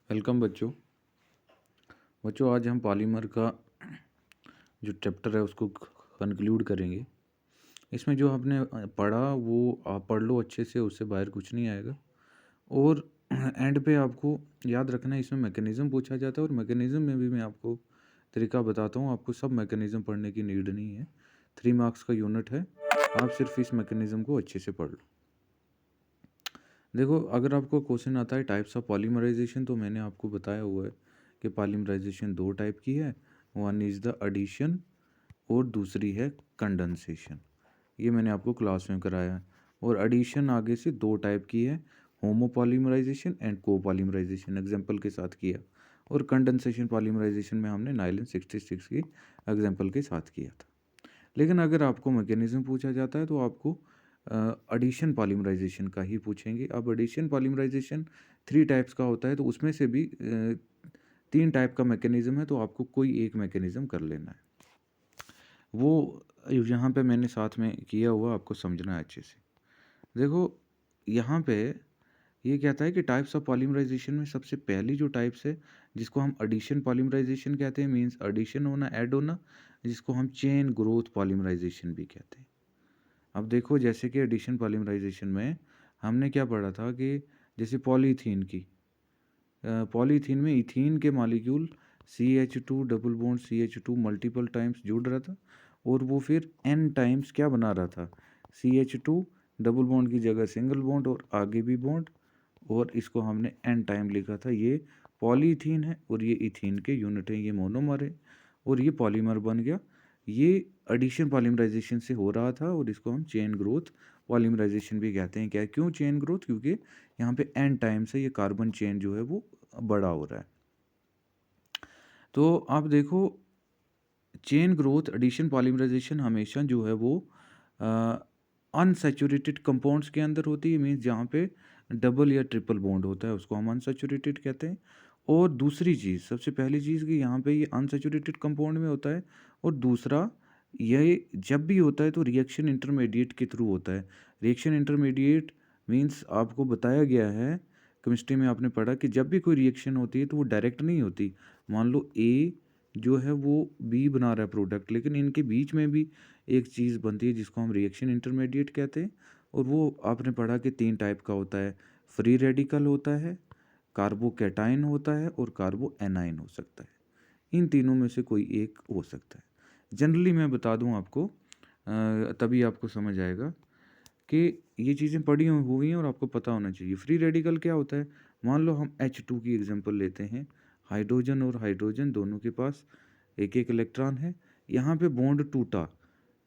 Welcome बच्चों। आज हम पॉलीमर का जो चैप्टर है उसको कंक्लूड करेंगे। इसमें जो आपने पढ़ा वो आप पढ़ लो अच्छे से, उससे बाहर कुछ नहीं आएगा। और एंड पे आपको याद रखना है, इसमें मैकेनिज़्म पूछा जाता है और मैकेनिज़्म में भी मैं आपको तरीका बताता हूँ। आपको सब मैकेनिज़्म पढ़ने की नीड नहीं है, 3 मार्क्स का यूनिट है, आप सिर्फ इस मैकेनिज़्म को अच्छे से पढ़ लो। देखो, अगर आपको क्वेश्चन आता है टाइप्स ऑफ पॉलीमराइजेशन, तो मैंने आपको बताया हुआ है कि पॉलीमराइजेशन 2 टाइप की है। वन इज़ द एडिशन और दूसरी है कंडेंसेशन। ये मैंने आपको क्लास में कराया है। और एडिशन आगे से 2 टाइप की है, होमोपॉलीमराइजेशन एंड कोपॉलीमराइजेशन एग्जांपल के साथ किया। और कंडेंसेशन पॉलीमराइजेशन में हमने नाइलन 66 की एग्जांपल के साथ किया था। लेकिन अगर आपको मैकेनिज्म पूछा जाता है तो आपको एडिशन पॉलीमराइजेशन का ही पूछेंगे। अब एडिशन पॉलीमराइजेशन 3 टाइप्स का होता है, तो उसमें से भी 3 टाइप का मैकेनिज्म है, तो आपको कोई एक मैकेनिज्म कर लेना है। वो यहाँ पे मैंने साथ में किया हुआ, आपको समझना है अच्छे से। देखो, यहाँ पे ये कहता है कि टाइप्स ऑफ पॉलीमराइजेशन में सबसे पहली जो टाइप्स है जिसको हम एडिशन पॉलीमराइजेशन कहते हैं, मींस एडिशन होना, ऐड होना, जिसको हम चेन ग्रोथ पॉलीमराइजेशन भी कहते हैं। अब देखो, जैसे कि एडिशन पॉलीमराइजेशन में हमने क्या पढ़ा था कि जैसे पॉलीथीन की पॉलीथीन में इथीन के molecule CH2 double bond CH2 multiple times जुड़ रहा था और वो फिर n टाइम्स क्या बना रहा था, CH2 डबल बॉन्ड की जगह सिंगल बॉन्ड और आगे भी बॉन्ड, और इसको हमने n टाइम लिखा था। ये पॉलीथीन है और ये इथीन के यूनिट है, ये मोनोमर है और ये पॉलीमर बन गया। ये एडिशन पॉलीमराइजेशन से हो रहा था और इसको हम चेन ग्रोथ पॉलीमराइजेशन भी कहते हैं। क्या, क्यों चेन ग्रोथ? क्योंकि यहाँ पे n टाइम से ये कार्बन चेन जो है वो बड़ा हो रहा है। तो आप देखो, चेन ग्रोथ एडिशन पॉलीमराइजेशन हमेशा जो है वो अनसैचुरेटेड कंपाउंड्स के अंदर होती है, मीन्स जहाँ पे डबल या ट्रिपल बॉन्ड होता है उसको हम अनसैचुरेटेड कहते हैं। और दूसरी चीज़, सबसे पहली चीज़ कि यहाँ पे ये अनसैचुरेटेड कंपाउंड में होता है, और दूसरा ये जब भी होता है तो रिएक्शन इंटरमीडिएट के थ्रू होता है। रिएक्शन इंटरमीडिएट मीन्स आपको बताया गया है, केमिस्ट्री में आपने पढ़ा कि जब भी कोई रिएक्शन होती है तो वो डायरेक्ट नहीं होती। मान लो ए जो है वो बी बना रहा है प्रोडक्ट, लेकिन इनके बीच में भी एक चीज़ बनती है जिसको हम रिएक्शन इंटरमीडिएट कहते हैं। और वो आपने पढ़ा कि 3 टाइप का होता है, फ्री रेडिकल होता है, कार्बोकैटायन होता है और कार्बो एनाइन हो सकता है। इन तीनों में से कोई एक हो सकता है। जनरली मैं बता दूं आपको, तभी आपको समझ आएगा कि ये चीज़ें पढ़ी हुई हैं और आपको पता होना चाहिए। फ्री रेडिकल क्या होता है? मान लो हम H2 की एग्जांपल लेते हैं। हाइड्रोजन और हाइड्रोजन दोनों के पास एक एक इलेक्ट्रॉन है। यहाँ पे बॉन्ड टूटा,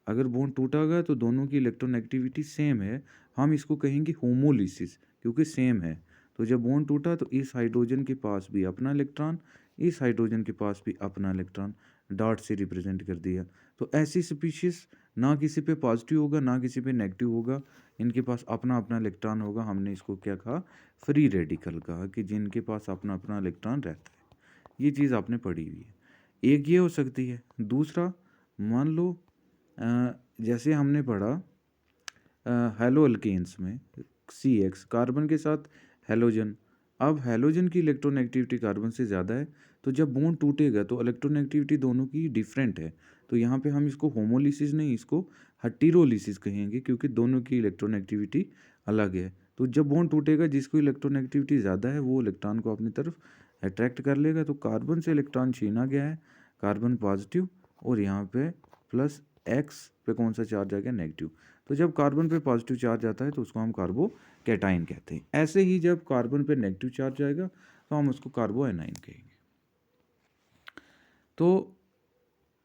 अगर बॉन्ड टूटा गया तो दोनों की इलेक्ट्रोनेगेटिविटी सेम है, हम इसको कहेंगे होमोलिसिस, क्योंकि सेम है। तो जब बॉन्ड टूटा तो इस हाइड्रोजन के पास भी अपना इलेक्ट्रॉन, इस हाइड्रोजन के पास भी अपना इलेक्ट्रॉन, डॉट से रिप्रेजेंट कर दिया। तो ऐसी स्पीशीज ना किसी पे पॉजिटिव होगा ना किसी पे नेगेटिव होगा, इनके पास अपना अपना इलेक्ट्रॉन होगा। हमने इसको क्या कहा? फ्री रेडिकल कहा, कि जिनके पास अपना अपना इलेक्ट्रॉन रहता है। ये चीज़ आपने पढ़ी हुई है। एक ये हो सकती है। दूसरा, मान लो जैसे हमने पढ़ा हेलो अल्केन्स में CX कार्बन के साथ हेलोजन। अब हेलोजन की इलेक्ट्रोनेगेटिविटी कार्बन से ज़्यादा है, तो जब बॉन्ड टूटेगा तो इलेक्ट्रोनेगेटिविटी दोनों की डिफरेंट है। तो यहाँ पे हम इसको होमोलिसिस नहीं, इसको हेटेरोलिसिस कहेंगे, क्योंकि दोनों की इलेक्ट्रोनेगेटिविटी अलग है। तो जब बॉन्ड टूटेगा, जिसको इलेक्ट्रोनेगेटिविटी ज़्यादा है वो इलेक्ट्रॉन को अपनी तरफ अट्रैक्ट कर लेगा। तो कार्बन से इलेक्ट्रॉन छीना गया है, कार्बन पॉजिटिव, और यहाँ पे प्लस एक्स पे कौन सा चार्ज आ गया? नेगेटिव। तो जब कार्बन पे पॉजिटिव चार्ज आता है तो उसको हम कार्बोकैटायन कहते हैं। ऐसे ही जब कार्बन पे नेगेटिव चार्ज आएगा तो हम उसको कार्बो एनाइन कहेंगे। तो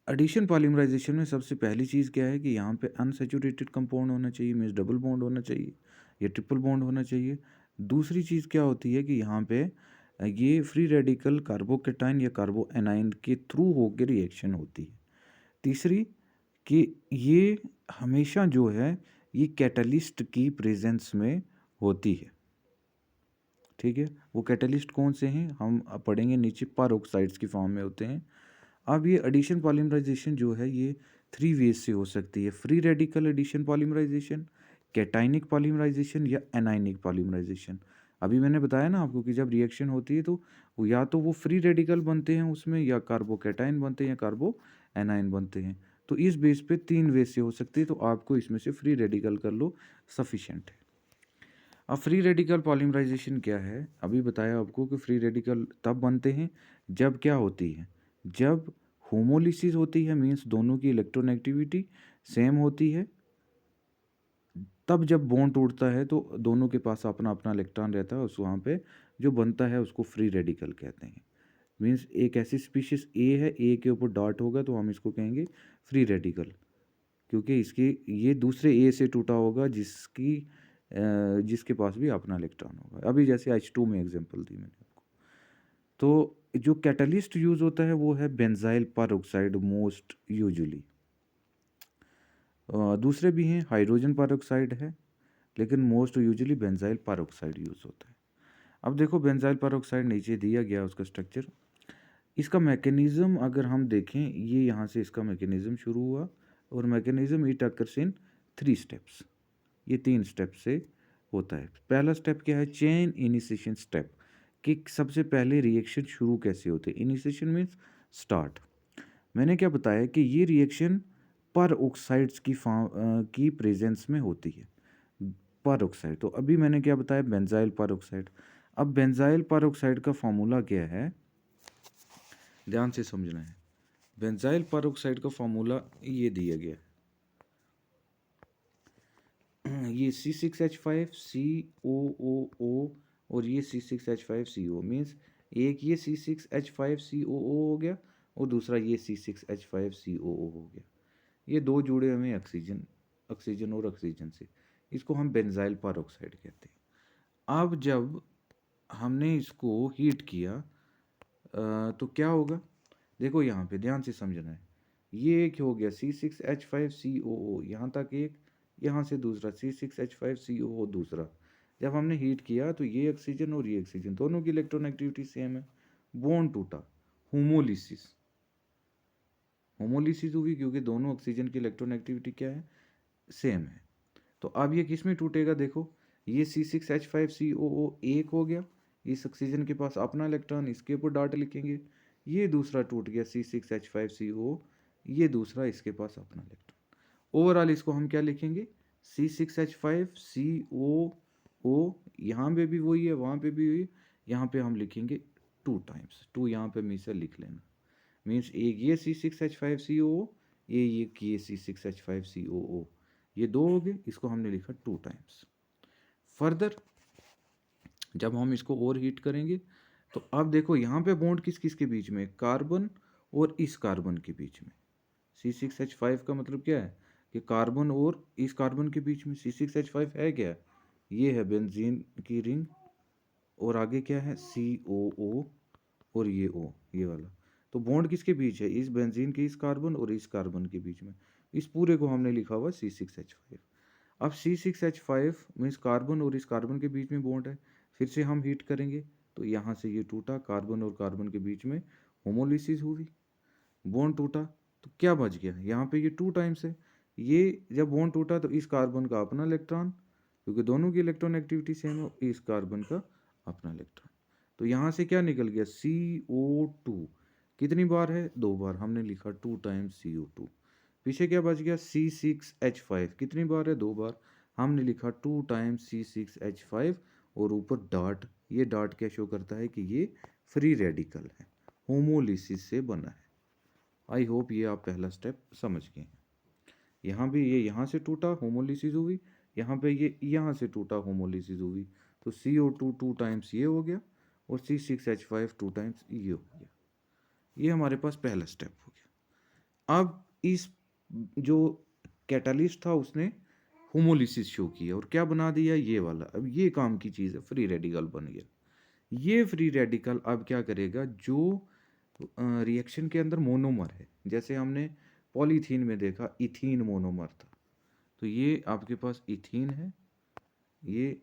एडिशन पॉलीमराइजेशन में सबसे पहली चीज़ क्या है कि यहाँ पे अनसैचुरेटेड कंपाउंड होना चाहिए, मीन्स डबल बॉन्ड होना चाहिए या ट्रिपल बॉन्ड होना चाहिए। दूसरी चीज़ क्या होती है कि यहाँ पे ये फ्री रेडिकल कार्बोकैटायन या कार्बो एनाइन के थ्रू होकर रिएक्शन होती है। तीसरी, कि ये हमेशा जो है ये कैटलिस्ट की प्रेजेंस में होती है। ठीक है, वो कैटलिस्ट कौन से हैं हम अब पढ़ेंगे नीचे, पेरोक्साइड्स की फॉर्म में होते हैं। अब ये एडिशन पॉलीमराइजेशन जो है ये 3 वेज से हो सकती है। Free radical addition polymerisation, cationic polymerisation या एनाइनिक पॉलीमराइजेशन। अभी मैंने बताया ना आपको कि जब रिएक्शन होती है तो या तो वो फ्री रेडिकल बनते हैं उसमें, या कार्बोकैटायन बनते हैं, या कार्बो एनायन बनते हैं। तो इस बेस पे 3 वे से हो सकती है, तो आपको इसमें से फ्री रेडिकल कर लो, सफिशिएंट है। अब फ्री रेडिकल पॉलीमराइजेशन क्या है? अभी बताया आपको कि फ्री रेडिकल तब बनते हैं जब क्या होती है? जब होमोलिसिस होती है, मीन्स दोनों की इलेक्ट्रोनेगेटिविटी सेम होती है। तब जब बॉन्ड टूटता है तो दोनों के पास अपना अपना इलेक्ट्रॉन रहता है, उस वहाँ पे जो बनता है उसको फ्री रेडिकल कहते हैं। मीन्स एक ऐसी स्पीशीज ए है, ए के ऊपर डॉट होगा तो हम इसको कहेंगे फ्री रेडिकल, क्योंकि इसकी ये दूसरे ए से टूटा होगा जिसके पास भी अपना इलेक्ट्रॉन होगा। अभी जैसे H2 में एग्जांपल दी मैंने आपको। तो जो कैटलिस्ट यूज होता है वो है बेंजाइल परऑक्साइड मोस्ट यूजुअली। दूसरे भी हैं, हाइड्रोजन परऑक्साइड है, लेकिन most usually benzyl peroxide use होता है। अब देखो बेंजाइल परऑक्साइड नीचे दिया गया उसका स्ट्रक्चर। इसका मैकेनिज्म अगर हम देखें, ये यहाँ से इसका मैकेनिज्म शुरू हुआ, और mechanism it occurs in 3 steps. ये 3 स्टेप से होता है। पहला स्टेप क्या है? चेन इनिशिएशन स्टेप, कि सबसे पहले रिएक्शन शुरू कैसे होते हैं। Initiation means start. मैंने क्या बताया कि ये रिएक्शन पर ऑक्साइड्स की प्रेजेंस में होती है। पर ऑक्साइड, तो अभी मैंने क्या बताया? बेंजाइल पर ऑक्साइड। अब बेंजाइल पर ऑक्साइड का फॉर्मूला क्या है, ध्यान से समझना है। बेंजाइल पर ऑक्साइड का फॉर्मूला ये दिया गया है, ये C6H5COOO और ये C6H5CO, मीन्स एक ये C6H5COO हो गया और दूसरा ये C6H5COO हो गया। ये दो जुड़े हमें ऑक्सीजन और ऑक्सीजन से, इसको हम बेंजाइल पर ऑक्साइड कहते हैं। अब जब हमने इसको हीट किया तो क्या होगा? देखो यहाँ पे ध्यान से समझना है। ये एक हो गया C6H5COO, यहाँ तक एक, यहाँ से दूसरा C6H5COO दूसरा। जब हमने हीट किया तो ये ऑक्सीजन और ये ऑक्सीजन दोनों की इलेक्ट्रोनेगेटिविटी सेम है, बॉन्ड टूटा, होमोलिसिस। होमोलिसिस हुई क्योंकि दोनों ऑक्सीजन की इलेक्ट्रोनेगेटिविटी क्या है? सेम है। तो अब ये किस में टूटेगा? देखो ये C6H5COO एक हो गया, इस ऑक्सीजन के पास अपना इलेक्ट्रॉन, इसके ऊपर डॉट लिखेंगे। ये दूसरा टूट गया C6H5CO, ये दूसरा, इसके पास अपना इलेक्ट्रॉन। ओवरऑल इसको हम क्या लिखेंगे? C6H5COO, यहाँ पे भी वही है, वहाँ पे भी वही, यहाँ पे हम लिखेंगे 2 टाइम्स, 2 यहाँ पे हमेशा लिख लेना। मीन्स एक ये C6H5COO, ये C6H5COO, ये दो हो गए, इसको हमने लिखा 2 टाइम्स। फर्दर जब हम इसको और हीट करेंगे तो अब देखो यहाँ पे बॉन्ड किस किस के बीच में? कार्बन और इस कार्बन के बीच में। C6H5 का मतलब क्या है? कि कार्बन और इस कार्बन के बीच में। C6H5 है क्या? ये है बेंजीन की रिंग, और आगे क्या है? COO और ये O, ये वाला। तो बॉन्ड किसके बीच है? इस बेंजीन के इस कार्बन और इस कार्बन के बीच में। इस पूरे को हमने लिखा हुआ C6H5। अब C6H5 मीन्स कार्बन और इस कार्बन के बीच में बॉन्ड है। फिर से हम हीट करेंगे तो यहाँ से ये टूटा, कार्बन और कार्बन के बीच में होमोलिसिस हुई, बॉन्ड टूटा, तो क्या बच गया? यहाँ पे ये 2 टाइम्स है। ये जब बॉन्ड टूटा तो इस कार्बन का अपना इलेक्ट्रॉन, क्योंकि दोनों की इलेक्ट्रॉन एक्टिविटी सेम है, इस कार्बन का अपना इलेक्ट्रॉन। तो यहाँ से क्या निकल गया? CO2 कितनी बार है? 2 बार, हमने लिखा 2 टाइम्स CO2। पीछे क्या बच गया? C6H5 कितनी बार है? 2 बार, हमने लिखा 2 टाइम्स C6H5, और ऊपर डॉट। ये डॉट क्या शो करता है? कि ये फ्री रेडिकल है, होमोलिसिस से बना है। आई होप ये आप पहला स्टेप समझ गए हैं। यहाँ भी ये यहाँ से टूटा, होमोलिसिस हुई, यहाँ पे ये यहाँ से टूटा, होमोलिसिस हुई, तो CO2 2 टाइम्स ये हो गया, और C6H5 2 टाइम्स ये हो गया। ये हमारे पास पहला स्टेप हो गया। अब इस जो कैटालिस्ट था उसने होमोलिसिस शो किया और क्या बना दिया? ये वाला। अब ये काम की चीज़ है, फ्री रेडिकल बन गया। ये फ्री रेडिकल अब क्या करेगा? जो रिएक्शन के अंदर मोनोमर है, जैसे हमने पॉलीथीन में देखा इथीन मोनोमर था, तो ये आपके पास इथीन है, ये